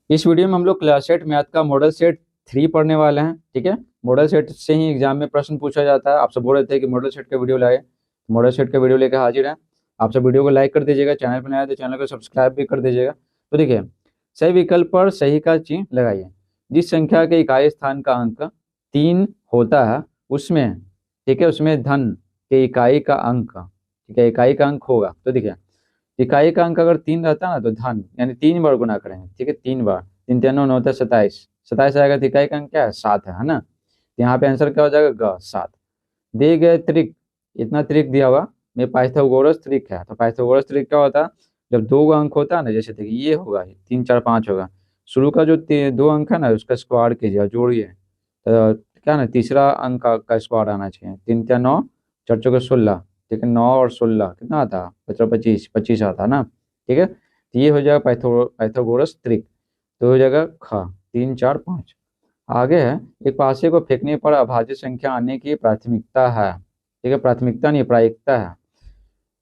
इस वीडियो में हम लोग क्लास 8 मैथ का मॉडल सेट 3 पढ़ने वाले हैं। ठीक है, मॉडल सेट से ही एग्जाम में प्रश्न पूछा जाता है। आप सब बोल रहे थे कि मॉडल सेट का वीडियो लाए, मॉडल सेट का वीडियो लेकर हाजिर है। आप सब वीडियो को लाइक कर दीजिएगा, चैनल पर नया है तो चैनल को सब्सक्राइब भी कर दीजिएगा। तो देखिए, सही विकल्प पर सही का चिन्ह लगाइए। जिस संख्या के इकाई स्थान का अंक 3 होता है उसमें, ठीक है, उसमें धन के इकाई का अंक, ठीक है, इकाई का अंक होगा। तो देखिए, इकाई का अंक अगर 3 रहता ना तो धन यानी 3 बार गुना करेंगे। ठीक है, 3 बार, 3 3 9 होता है 27, 27 आएगा तो इकाई का अंक क्या है 7 है ना। तो यहाँ पे आंसर क्या हो जाएगा ग 7। दिए गए त्रिक, इतना त्रिक दिया हुआ में पाइथागोरस त्रिक है। तो पाइथागोरस त्रिक क्या होता है, जब दो अंक होता है ना, जैसे देखिए ये होगा 3 4 5 होगा, शुरू का जो दो अंक है ना उसका स्क्वायर कीजिए और जोड़िए। तो क्या ना तीसरा अंक का स्क्वायर आना चाहिए। 3 3 9, 4 4 16, ठीक है, 9 और 16 कितना आता, 15 25, 25 आता ना। ठीक है, तो ये हो जाएगा पाइथागोरस त्रिक। तो हो जाएगा ख 3 4 5। आगे है, एक पासे को फेंकने पर अभाज्य संख्या आने की प्राथमिकता है। ठीक है, प्राथमिकता नहीं प्रायिकता है।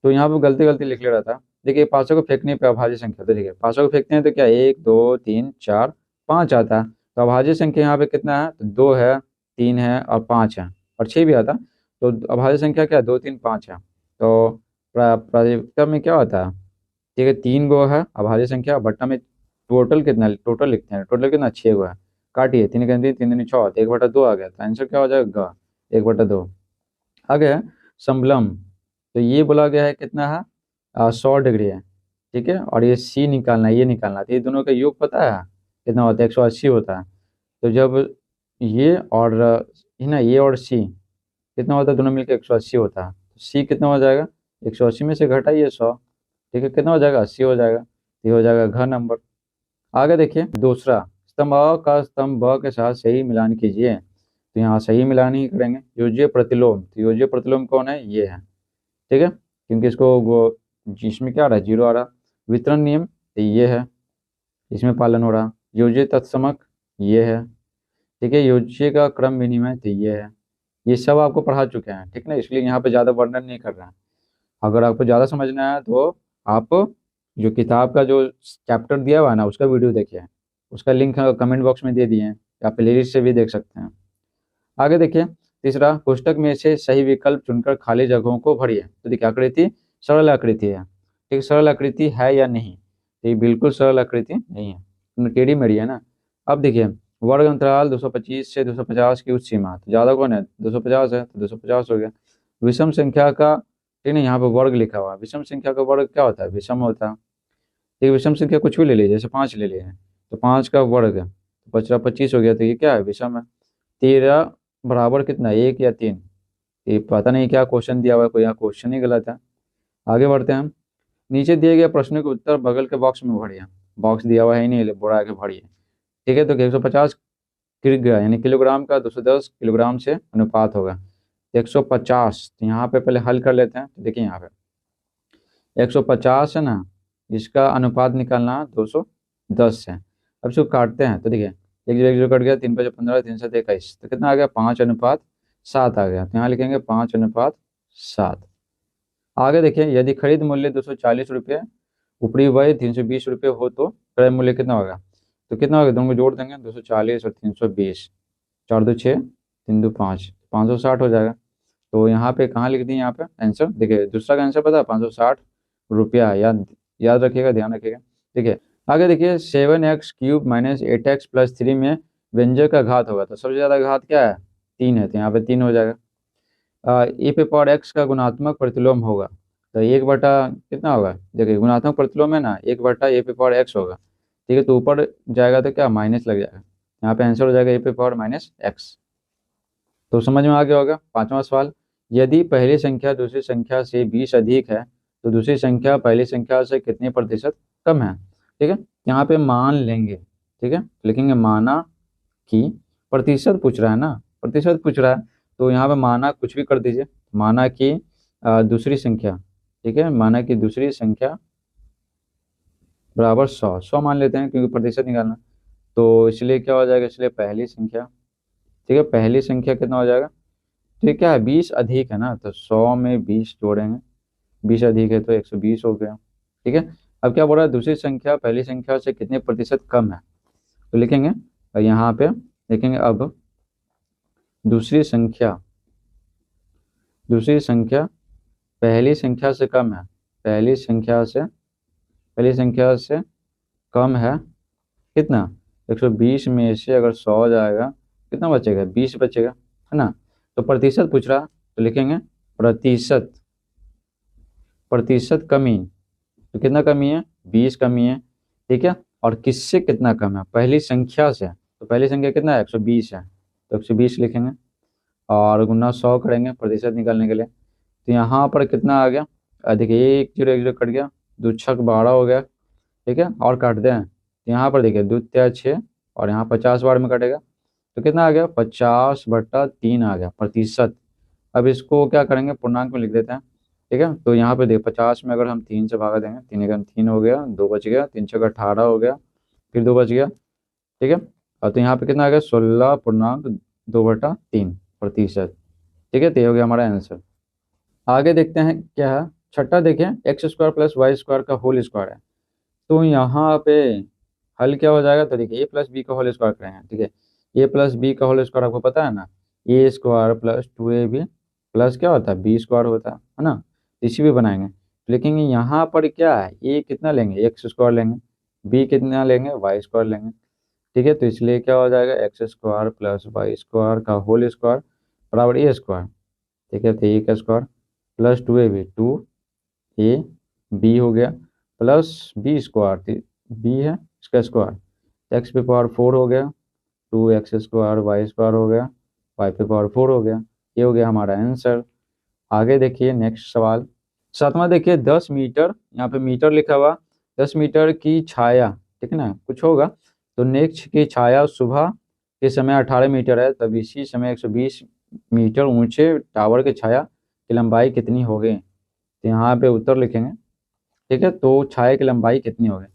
तो यहाँ पे गलती गलती लिख ले रहा था। देखिए, पासों को फेंकने पे अभाज्य संख्या, तो देखिए पासों को फेंकते हैं तो क्या 1 2 3 4 5 आता है। तो अभाज्य संख्या यहाँ पे कितना है, तो 2 है, 3 है और 5 है और 6 भी आता। तो अभाज्य संख्या क्या है, 2 3 5 है। तो प्रायिकता में क्या होता है, ठीक है, 3 गो है अभाज्य संख्या, बट्टा में टोटल कितना, टोटल लिखते हैं, टोटल कितना 6 गो है। काटिए, 3 का 3 3 6 1 बटा 2 आ गया। तो आंसर क्या हो जाएगा ग 1 बटा 2। आगे है समलम। तो ये बोला गया है कितना है 100 डिग्री है। ठीक है, और ये सी निकालना है, ये निकालना है। तो ये दोनों का योग पता है कितना होता है, 180 होता है। तो जब ये और है ना, ये और सी कितना होता है, दोनों मिलकर 180 होता है। तो सी कितना हो जाएगा, 180 में से घटाइए 100, ठीक है, कितना हो जाएगा 80 हो जाएगा। ये हो जाएगा घ नंबर। आगे देखिए दूसरा, स्तंभ अ का स्तंभ ब के साथ सही मिलान कीजिए। तो यहाँ सही मिलान ही करेंगे। योज्य प्रतिलोम, तो योज्य प्रतिलोम कौन है, ये है। ठीक है, क्योंकि इसको वो जिसमें क्या आ रहा है, जीरो आ रहा। वितरण नियम, तो ये है, इसमें पालन हो रहा। योज्य तत्समक, ये है। ठीक है, योज्य का क्रम विनिमय, तो ये है। ये सब आपको पढ़ा चुके हैं, ठीक है ना, इसलिए यहाँ पे ज़्यादा वर्णन नहीं कर रहे हैं। अगर आपको ज़्यादा समझना है तो आप जो किताब का जो चैप्टर दिया हुआ है ना उसका वीडियो देखिए, उसका लिंक कमेंट बॉक्स में दे दिए हैं, या प्लेलिस्ट से भी देख सकते हैं। आगे देखिए, तीसरा, पुस्तक में से सही विकल्प चुनकर खाली जगहों को भरिए। तो देखिए आकृति सरल आकृति है, ठीक है, सरल आकृति है या नहीं, तो ये बिल्कुल सरल आकृति नहीं है, टेढ़ी मेढ़ी है ना। अब देखिए, वर्ग अंतराल 225 से 250 की उच्च सीमा, तो ज़्यादा कौन है 250 है, तो 250 हो गया। विषम संख्या का, ठीक है, यहाँ पे वर्ग लिखा हुआ है, विषम संख्या का वर्ग क्या होता है, विषम होता है। ठीक है, विषम संख्या कुछ भी ले लीजिए, जैसे 5 ले लिए, तो 5 का वर्ग है तो 25 25 हो गया, तो ये क्या है विषम है। 13 बराबर कितना, 1 या 3, ये पता नहीं क्या क्वेश्चन दिया हुआ है, कोई यहाँ क्वेश्चन ही गलत है। आगे बढ़ते हैं हम। नीचे दिए गए प्रश्नों के उत्तर बगल के बॉक्स में भरिए। बॉक्स दिया हुआ है ही नहीं, बुरा के भरिए। ठीक है, तो 150 किलोग्राम यानी किलोग्राम का 210 किलोग्राम से अनुपात होगा। 150, तो यहाँ पे पहले हल कर लेते हैं। तो देखिए यहाँ पे 150 है ना, इसका अनुपात निकालना 210 है। अब इसको काटते हैं, तो देखिए एक जीरो कट गया, 3 5 15, 3 7 21, तो कितना आ गया 5:7 आ गया। तो यहाँ लिखेंगे 5:7। आगे देखिए, यदि खरीद मूल्य 240 रुपये, उपरी व्यय 320 रुपये हो तो क्रय मूल्य कितना होगा। तो कितना होगा, दोनों को जोड़ देंगे, 240 और 320, 4 2 6, 3 2 5, 560 हो जाएगा। तो यहाँ पे कहाँ लिख दिए, यहाँ पे आंसर देखिए, दूसरा का आंसर पता है 560 रुपया। याद याद रखिएगा, ध्यान रखिएगा। देखिए आगे देखिए, 7x³ - 8x+3 में व्यंजक का घात होगा, तो सबसे ज़्यादा घात क्या है 3 है, तो यहाँ पे 3 हो जाएगा। ए पे पावर एक्स का गुणात्मक प्रतिलोम होगा, तो 1 बटा कितना होगा, देखिए गुणात्मक प्रतिलोम है ना, 1 बटा ए पे पावर एक्स होगा। ठीक है, तो ऊपर जाएगा तो क्या माइनस लग जाएगा, यहाँ पे आंसर हो जाएगा ए पे पावर -x। तो समझ में आ गया होगा। पांचवा सवाल, यदि पहली संख्या दूसरी संख्या से 20 अधिक है तो दूसरी संख्या पहली संख्या से कितने प्रतिशत कम है। ठीक है, यहाँ पे मान लेंगे, ठीक है, लिखेंगे माना कि, प्रतिशत पूछ रहा है ना, प्रतिशत पूछ रहा है, तो यहाँ पे माना कुछ भी कर दीजिए। माना कि दूसरी संख्या, ठीक है, माना कि दूसरी संख्या बराबर 100, 100 मान लेते हैं क्योंकि प्रतिशत निकालना। तो इसलिए क्या हो जाएगा, इसलिए पहली संख्या, ठीक है, पहली संख्या कितना हो जाएगा, तो ये क्या है 20 अधिक है ना, तो 100 में 20 जोड़ेंगे, 20 अधिक है तो 120 हो गया। ठीक है, अब क्या बोल रहा है, दूसरी संख्या पहली संख्या से कितने प्रतिशत कम है। तो लिखेंगे और यहाँ पे लिखेंगे अब दूसरी संख्या पहली संख्या से कम है, पहली संख्या से कम है कितना, 120 में से अगर 100 जाएगा कितना बचेगा, 20 बचेगा, है ना। तो प्रतिशत पूछ रहा, तो लिखेंगे प्रतिशत कमी, तो कितना कमी है, 20 कमी है, ठीक है। और किससे कितना कम है, पहली संख्या से, तो पहली संख्या कितना है, 120 है, तो 120 लिखेंगे और गुना 100 करेंगे प्रतिशत निकालने के लिए। तो यहाँ पर कितना आ गया, देखिए एक जीरो कट गया, 2 छक 12 हो गया, ठीक है। और काट दें तो यहाँ पर देखिए 2 तिया 6 और यहाँ 50 बार में कटेगा, तो कितना आ गया, 50/3 आ गया प्रतिशत। अब इसको क्या करेंगे, पूर्णांक में लिख देते हैं, ठीक है। तो यहाँ पे देखिए 50 में अगर हम 3 से भागा देंगे, 3 हो गया, 2 बच गया, 3 छक 18 हो गया, फिर 2 बच गया, ठीक है। और तो यहाँ पे कितना आ गया, 16.2/3 प्रतिशत, ठीक है। तो ये हो गया हमारा आंसर। आगे देखते हैं क्या है, छठा देखें, x² + y² का होल स्क्वायर है। तो यहाँ पे हल क्या हो जाएगा, तो देखिए a + b का होल स्क्वायर करेंगे, ठीक है। a + b का होल स्क्वायर आपको पता है ना, a² + 2ab प्लस क्या होता है, b² होता है ना। इसी भी बनाएंगे, तो लिखेंगे यहाँ पर क्या है, a कितना लेंगे, x² लेंगे, b कितना लेंगे, y² लेंगे, ठीक है। तो इसलिए क्या हो जाएगा, x² + y² का होल स्क्वायर बराबर a², ठीक है। तो a का स्क्वायर प्लस 2ab 2ab हो गया प्लस b², b है इसका स्क्वायर, x⁴ हो गया, 2x² y² हो गया, y⁴ हो गया। ये हो गया हमारा आंसर। आगे देखिए नेक्स्ट सवाल, सातवां देखिए 10 मीटर, यहाँ पे मीटर लिखा हुआ, 10 मीटर की छाया, ठीक है ना, कुछ होगा। तो नेक्स्ट की छाया सुबह के समय 18 मीटर है, तब इसी समय 120 मीटर ऊंचे टावर की छाया की लंबाई कितनी होगी। तो यहाँ पे उत्तर लिखेंगे, ठीक है। तो छाया की लंबाई कितनी होगी,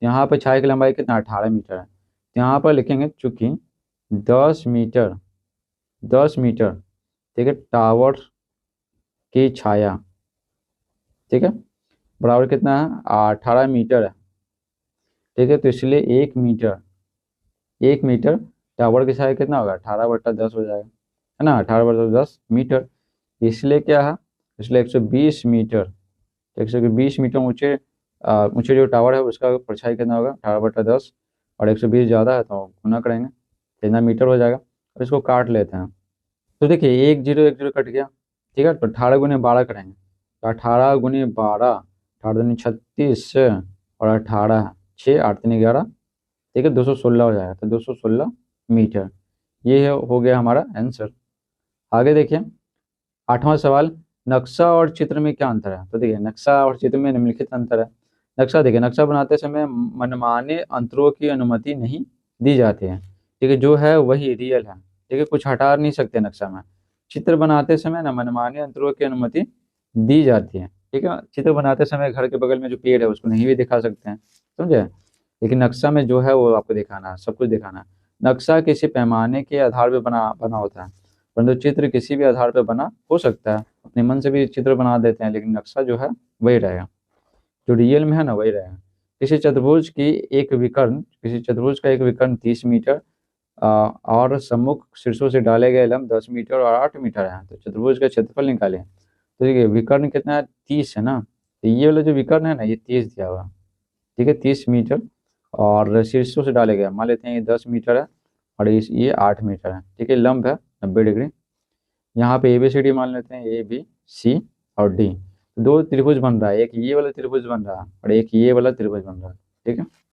यहाँ पे छाया की लंबाई कितना, 18 मीटर है। तो यहाँ पर लिखेंगे चूंकि 10 मीटर, 10 मीटर, ठीक है, टावर की छाया, ठीक है, बराबर कितना है, 18 मीटर है, ठीक है। तो इसलिए 1 मीटर टावर की छाया कितना होगा, 18/10 हो जाएगा, है ना, 18/10 मीटर। इसलिए क्या है, इसलिए 120 मीटर, 120 मीटर ऊंचे ऊंचे जो टावर है उसका परछाई कितना होगा, 18/10, और 120 ज़्यादा है तो गुना करेंगे, कितना मीटर हो जाएगा। और इसको काट लेते हैं, तो देखिए 1 0 कट गया, ठीक है। तो 18 × 12 करेंगे, तो 18 × 12, 18 × 36 और 18 6 8 3 11, ठीक है, 216 हो जाएगा, तो 216 मीटर। ये हो गया हमारा आंसर। आगे देखिए आठवां सवाल, नक्शा और चित्र में क्या अंतर है। तो देखिए नक्शा और चित्र में निम्नलिखित अंतर है। नक्शा देखिए, नक्शा बनाते समय मनमाने अंतरों की अनुमति नहीं दी जाती है, ठीक है, जो है वही रियल है, ठीक है, कुछ हटा नहीं सकते नक्शा में। चित्र बनाते समय ना मनमाने अंतरों की अनुमति दी जाती है, ठीक है। चित्र बनाते समय घर के बगल में जो पेड़ है उसको नहीं भी दिखा सकते हैं, समझे। लेकिन नक्शा में जो है वो आपको दिखाना है, सब कुछ दिखाना है। नक्शा किसी पैमाने के आधार पर बना बना होता है, परंतु चित्र किसी भी आधार पर बना हो सकता है, अपने मन से भी चित्र बना देते हैं, लेकिन नक्शा जो है वही रहेगा, जो रियल में है ना वही रहेगा। किसी चतुर्भुज का एक विकर्ण 30 मीटर और सम्मुख शीर्षों से डाले गए लंब 10 मीटर और 8 मीटर है, तो चतुर्भुज का क्षेत्रफल निकालें। तो देखिए विकर्ण कितना है, 30 है ना, तो ये वाला जो विकर्ण है ना ये 30 दिया हुआ है, ठीक है, 30 मीटर, और शीर्षों से डाले गए मान लेते हैं ये 10 मीटर है और ये 8 मीटर है, ठीक है। लंब है 90 डिग्री। यहाँ पे ABCD मान लेते हैं, ABC और D, दो त्रिभुज बन रहा है, एक ये वाला त्रिभुज बन रहा है और एक ये वाला त्रिभुज बन रहा है, ठीक है।